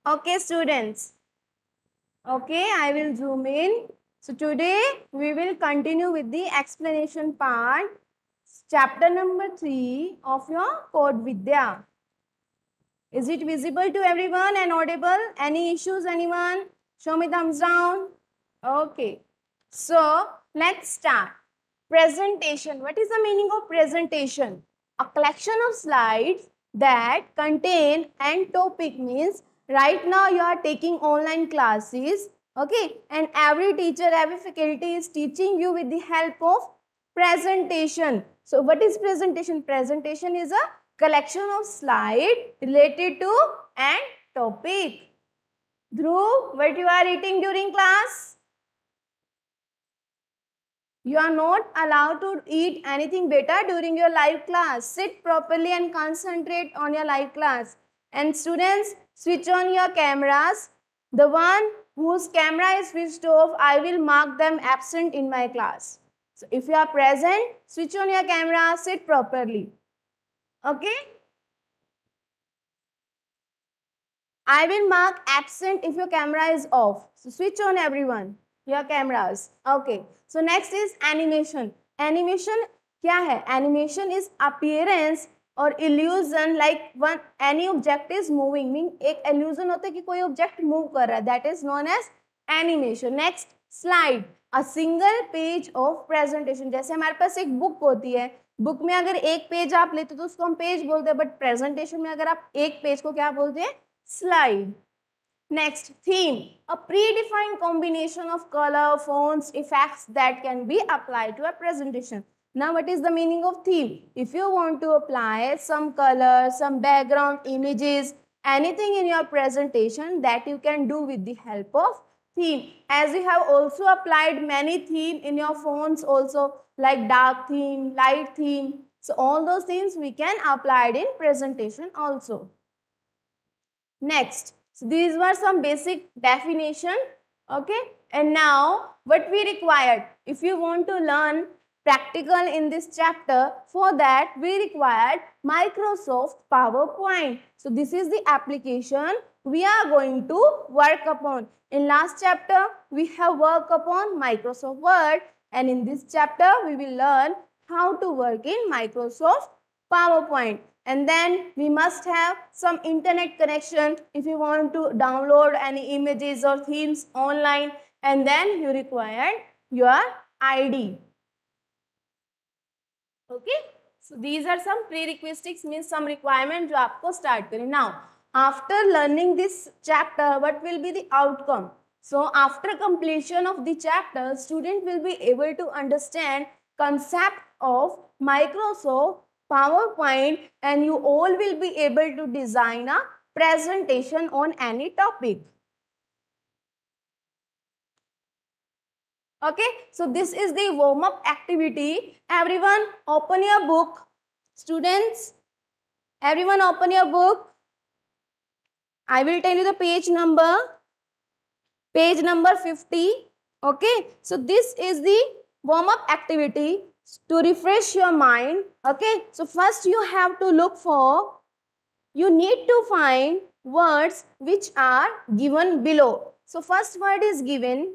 Okay, students. Okay, I will zoom in. So today we will continue with the explanation part, chapter number 3 of your Code Vidya. Is it visible to everyone and audible? Any issues, anyone? Show me thumbs down. Okay. So let's start. Presentation. What is the meaning of presentation? A collection of slides that contain and topic, means right now you are taking online classes, okay, and every teacher, every faculty is teaching you with the help of presentation. So what is presentation? Presentation is a collection of slides related to an topic. Dhruv, what you are eating during class? You are not allowed to eat anything better during your live class. Sit properly and concentrate on your live class. And students, switch on your cameras. The one whose camera is switched off, I will mark them absent in my class. So if you are present, switch on your camera, sit properly. Okay? I will mark absent if your camera is off. So switch on everyone, your cameras. Okay. So next is animation. Animation क्या है? Animation is appearance or illusion like one any object is moving. Mean एक illusion होता है कि कोई object move कर रहा है. That is known as animation. Next slide. A single page of presentation. जैसे हमारे पास एक book होती है. बुक में अगर एक पेज आप लेते तो उसको हम पेज बोलते हैं, बट प्रेजेंटेशन में अगर आप एक पेज को क्या बोलते हैं? Slide. Next, theme. A predefined combination of color, fonts, effects that can be applied to a presentation. Now, what is the meaning of theme? If you want to apply some color, some background images, anything in your presentation, that you can do with the help of theme. As you have also applied many theme in your fonts also, like dark theme, light theme. So, all those things we can apply it in presentation also. Next, so these were some basic definition, okay, and now what we required, if you want to learn practical in this chapter, for that we required Microsoft PowerPoint. So this is the application we are going to work upon. In last chapter we have worked upon Microsoft Word, and in this chapter we will learn how to work in Microsoft PowerPoint. And then we must have some internet connection if you want to download any images or themes online, and then you require your ID. Okay, so these are some prerequisites, means some requirement जो आपको start करें. Now after learning this chapter, what will be the outcome? So after completion of the chapter, student will be able to understand concept of Microsoft PowerPoint, and you all will be able to design a presentation on any topic. Okay, so this is the warm-up activity. Everyone open your book. Students, everyone open your book. I will tell you the page number. Page number 50. Okay, so this is the warm-up activity to refresh your mind. Okay, so first you have to look for, you need to find words which are given below. So first word is given.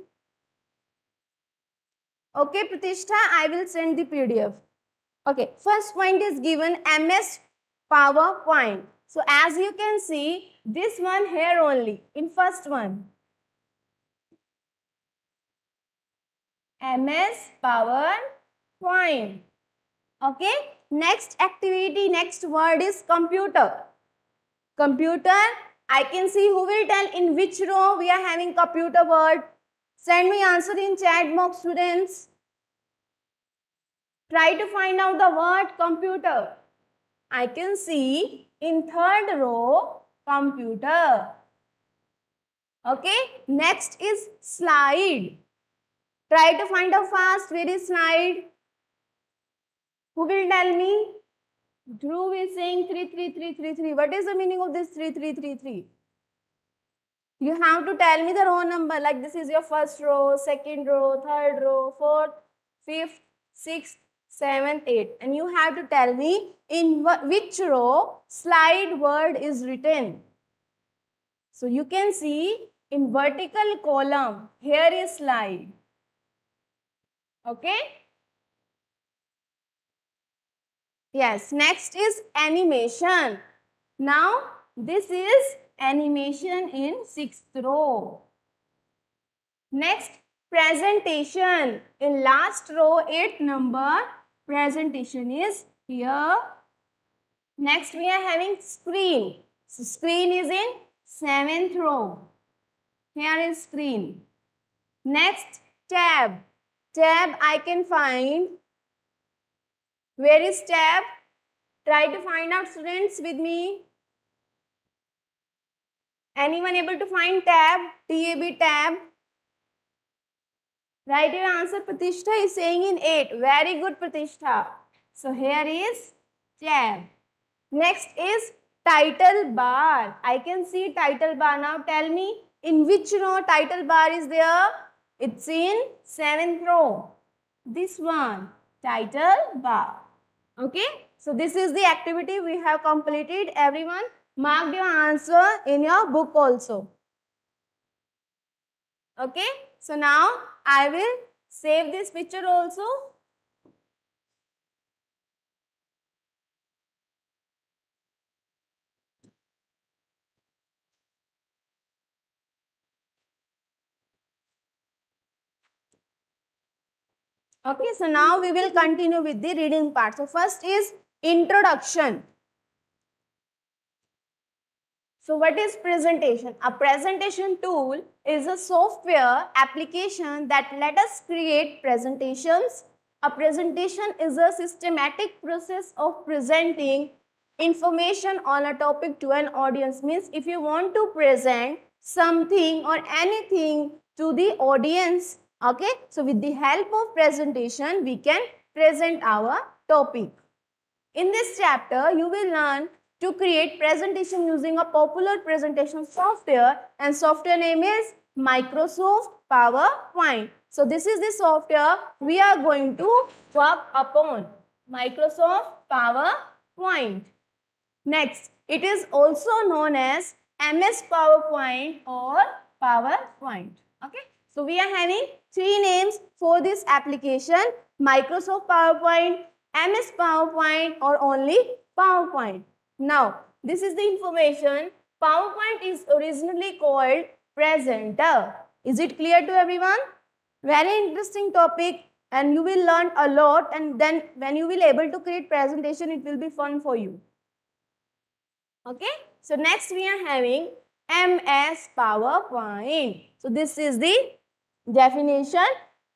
Okay, Pratishtha, I will send the PDF. Okay, first point is given MS PowerPoint. So as you can see, this one here only in first one. MS PowerPoint. Okay, next activity, next word is computer. Computer, I can see who will tell in which row we are having computer word. Send me answer in chat box, students. Try to find out the word computer. I can see in third row computer. Okay, next is slide. Try to find out fast where is slide. Who will tell me? Dhruv is saying 33333. What is the meaning of this 3333? You have to tell me the row number, like this is your first row, second row, third row, fourth, fifth, sixth, seventh, eighth. And you have to tell me in which row slide word is written. So you can see in vertical column, here is slide. Okay? Yes, next is animation. Now, this is animation in 6th row. Next, presentation. In last row, 8th number, presentation is here. Next, we are having screen. So, screen is in 7th row. Here is screen. Next, tab. Tab I can find. Where is tab? Try to find out, students, with me. Anyone able to find tab? TAB tab. Write your answer. Pratishtha is saying in 8. Very good, Pratishtha. So here is tab. Next is title bar. I can see title bar. Now tell me in which row title bar is there? It's in 7th row. This one, title bar. Okay. So this is the activity we have completed. Everyone mark your answer in your book also. Okay. So now I will save this picture also. Okay, so now we will continue with the reading part. So first is introduction. So what is presentation? A presentation tool is a software application that let us create presentations. A presentation is a systematic process of presenting information on a topic to an audience. Means if you want to present something or anything to the audience, okay, so with the help of presentation we can present our topic. In this chapter you will learn to create presentation using a popular presentation software, and software name is Microsoft PowerPoint. So this is the software we are going to work upon, Microsoft PowerPoint. Next, it is also known as MS PowerPoint or PowerPoint. Okay. So we are having three names for this application: Microsoft PowerPoint, MS PowerPoint, or only PowerPoint. Now, this is the information. PowerPoint is originally called presenter. Is it clear to everyone? Very interesting topic, and you will learn a lot, and then when you will able to create presentation, it will be fun for you. Okay. So next we are having MS PowerPoint. So this is the definition.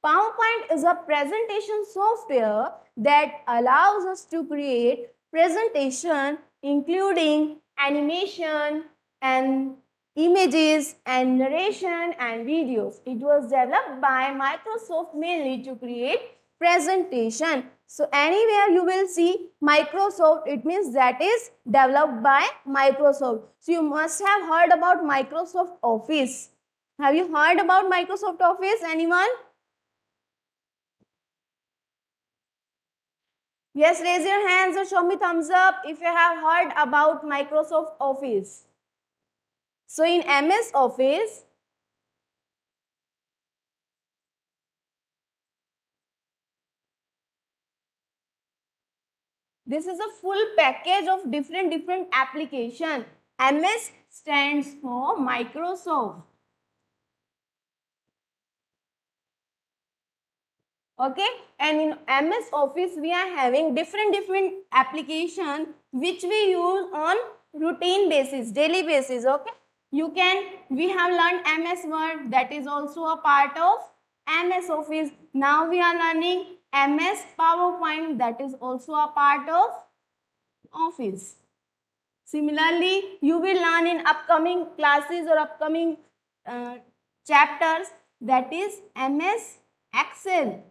PowerPoint is a presentation software that allows us to create presentation including animation and images and narration and videos. It was developed by Microsoft mainly to create presentation. So anywhere you will see Microsoft, it means that is developed by Microsoft. So you must have heard about Microsoft Office. Have you heard about Microsoft Office? Anyone? Yes, raise your hands or show me thumbs up if you have heard about Microsoft Office. So in MS Office, this is a full package of different application. MS stands for Microsoft. Okay, and in MS Office we are having different application which we use on routine basis, daily basis. Okay, we have learned MS Word, that is also a part of MS Office. Now we are learning MS PowerPoint, that is also a part of Office. Similarly, you will learn in upcoming classes or upcoming chapters, that is MS Excel.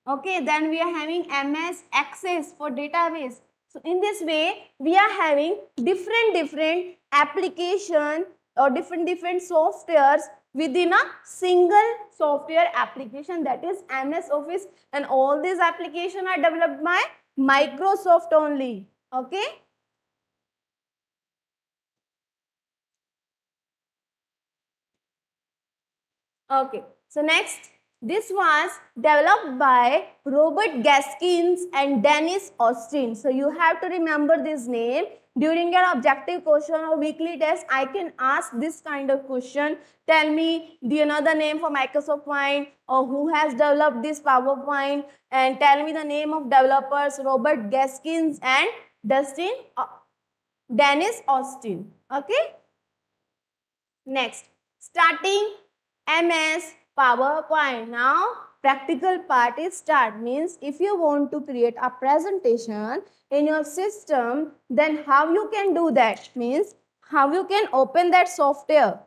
Okay, then we are having MS Access for database. So in this way, we are having different application or different softwares within a single software application, that is MS Office, and all these applications are developed by Microsoft only. Okay. Okay, so next, this was developed by Robert Gaskins and Dennis Austin. So you have to remember this name. During your objective question or weekly test, I can ask this kind of question. Tell me, do you know the name for Microsoft Wine, or who has developed this PowerPoint, and tell me the name of developers Robert Gaskins and Dennis Austin. Okay. Next, starting MS PowerPoint. Now, practical part is start. Means if you want to create a presentation in your system, then how you can do that? Means how you can open that software.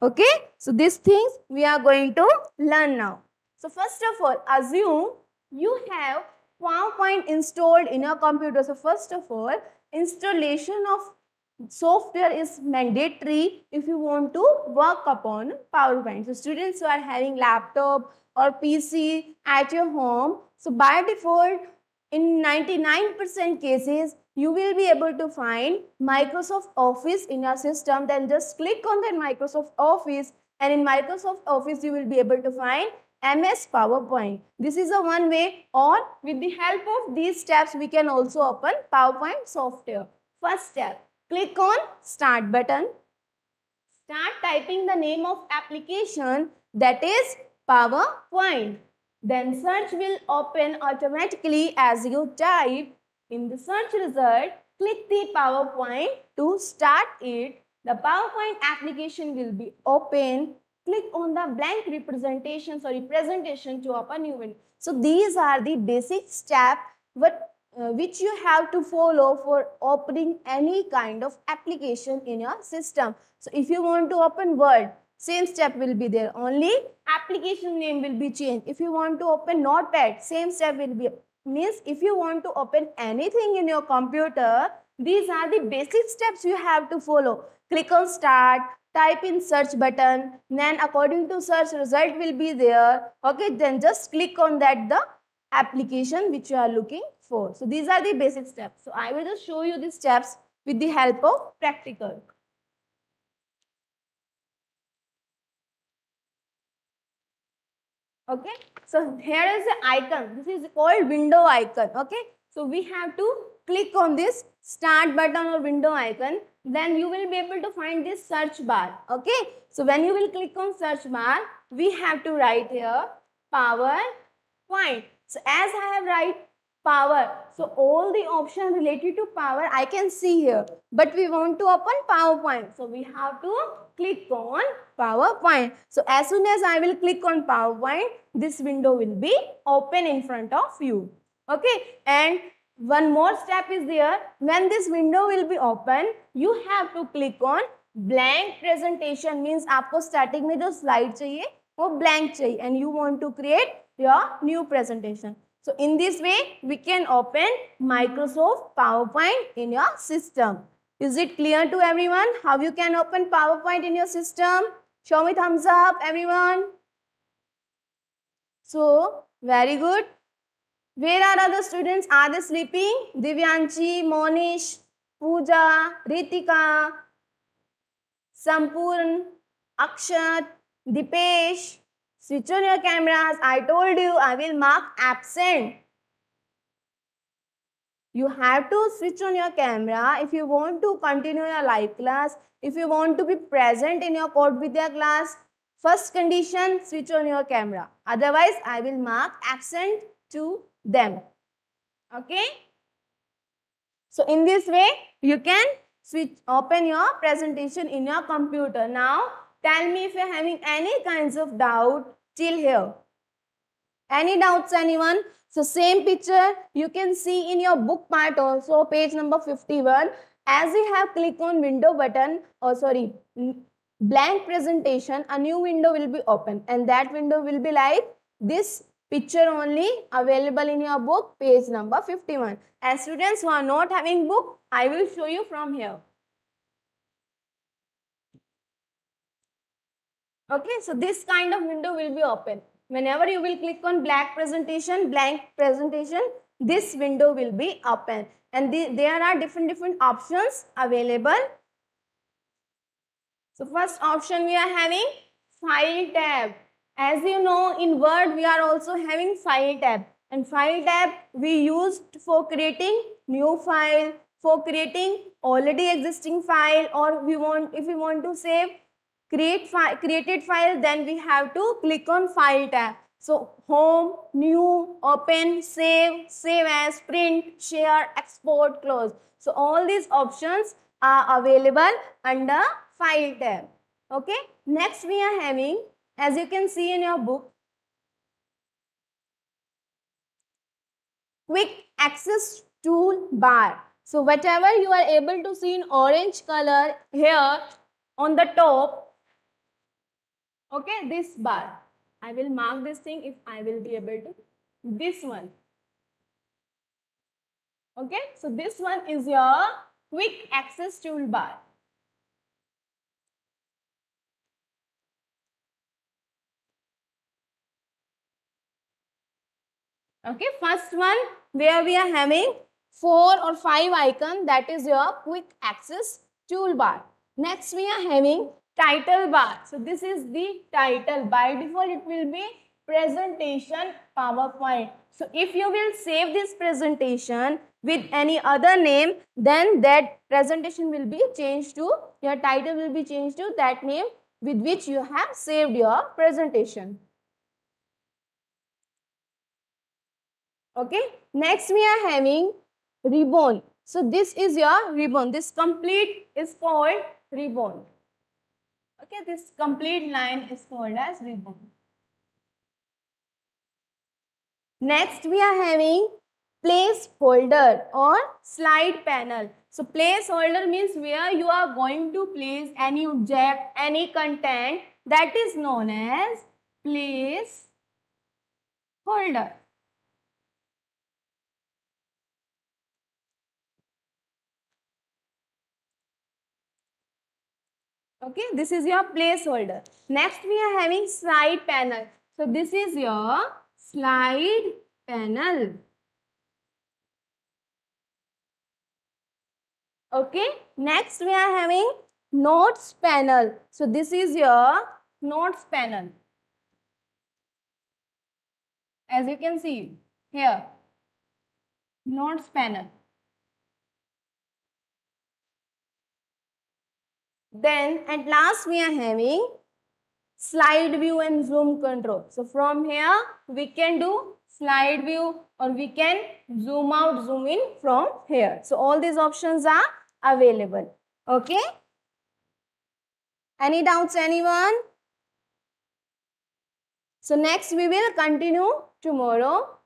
Okay, so these things we are going to learn now. So first of all, assume you have PowerPoint installed in your computer. So first of all, installation of software is mandatory if you want to work upon PowerPoint. So students who are having laptop or PC at your home, so by default in 99% cases you will be able to find Microsoft Office in your system. Then just click on that Microsoft Office, and in Microsoft Office you will be able to find MS PowerPoint. This is a one way, or with the help of these steps we can also open PowerPoint software. First step, click on Start button. Start typing the name of application, that is PowerPoint. Then search will open automatically as you type. In the search result, click the PowerPoint to start it. The PowerPoint application will be open. Click on the blank presentation to open new window. So these are the basic steps which you have to follow for opening any kind of application in your system. So if you want to open Word, same step will be there. Only application name will be changed. If you want to open Notepad, same step will be. Means if you want to open anything in your computer, these are the basic steps you have to follow. Click on Start, type in search button, then according to search result will be there. Okay, then just click on that the application which you are looking for. So these are the basic steps. So I will just show you the steps with the help of practical. Okay, so here is the icon. This is called window icon. Okay, so we have to click on this start button or window icon. Then you will be able to find this search bar. Okay, so when you will click on search bar, we have to write here PowerPoint. So as I have write power, so all the options related to power I can see here, but we want to open PowerPoint, so we have to click on PowerPoint. So as soon as I will click on PowerPoint, this window will be open in front of you. Okay, and one more step is there. When this window will be open, you have to click on blank presentation. Means आपको starting में जो slide चाहिए वो blank चाहिए, and you want to create your new presentation. So in this way, we can open Microsoft PowerPoint in your system. Is it clear to everyone how you can open PowerPoint in your system? Show me thumbs up, everyone. So, very good. Where are other students? Are they sleeping? Divyanshi, Monish, Pooja, Ritika, Sampurn, Akshat, Dipesh. Switch on your cameras. I told you I will mark absent. You have to switch on your camera if you want to continue your live class. If you want to be present in your Code Vidya class, first condition, switch on your camera. Otherwise, I will mark absent to them. Okay? So, in this way, you can open your presentation in your computer. Now, tell me if you are having any kinds of doubt till here. Any doubts, anyone? So same picture you can see in your book part also, page number 51. As you have clicked on window button, blank presentation, a new window will be open, and that window will be like this picture only available in your book, page number 51. And students who are not having book, I will show you from here. Okay, so this kind of window will be open. Whenever you will click on blank presentation, this window will be open. And there are different options available. So first option we are having file tab. As you know, in Word we are also having file tab, and file tab we used for creating new file, for creating already existing file, or if we want to save created file, then we have to click on file tab. So home, new, open, save as, print, share, export, close. So all these options are available under file tab. Okay. Next we are having, as you can see in your book, quick access toolbar. So whatever you are able to see in orange color here on the top, okay, this bar. I will mark this thing if I will be able to. This one. Okay, so this one is your quick access toolbar. Okay, first one where we are having 4 or 5 icon, that is your quick access toolbar. Next we are having title bar. So this is the title. By default it will be presentation PowerPoint. So if you will save this presentation with any other name, then that presentation will be changed to, your title will be changed to that name with which you have saved your presentation. Okay, next we are having ribbon. So this is your ribbon. This complete is called ribbon. Okay, this complete line is called as ribbon. Next we are having placeholder or slide panel. So placeholder means where you are going to place any object, any content, that is known as placeholder. Okay, this is your placeholder. Next we are having slide panel. So this is your slide panel. Okay, next we are having notes panel. So this is your notes panel. As you can see here, notes panel. Then at last we are having slide view and zoom control. So from here we can do slide view, or we can zoom out, zoom in from here. So all these options are available. Okay. Any doubts, anyone? So next we will continue tomorrow.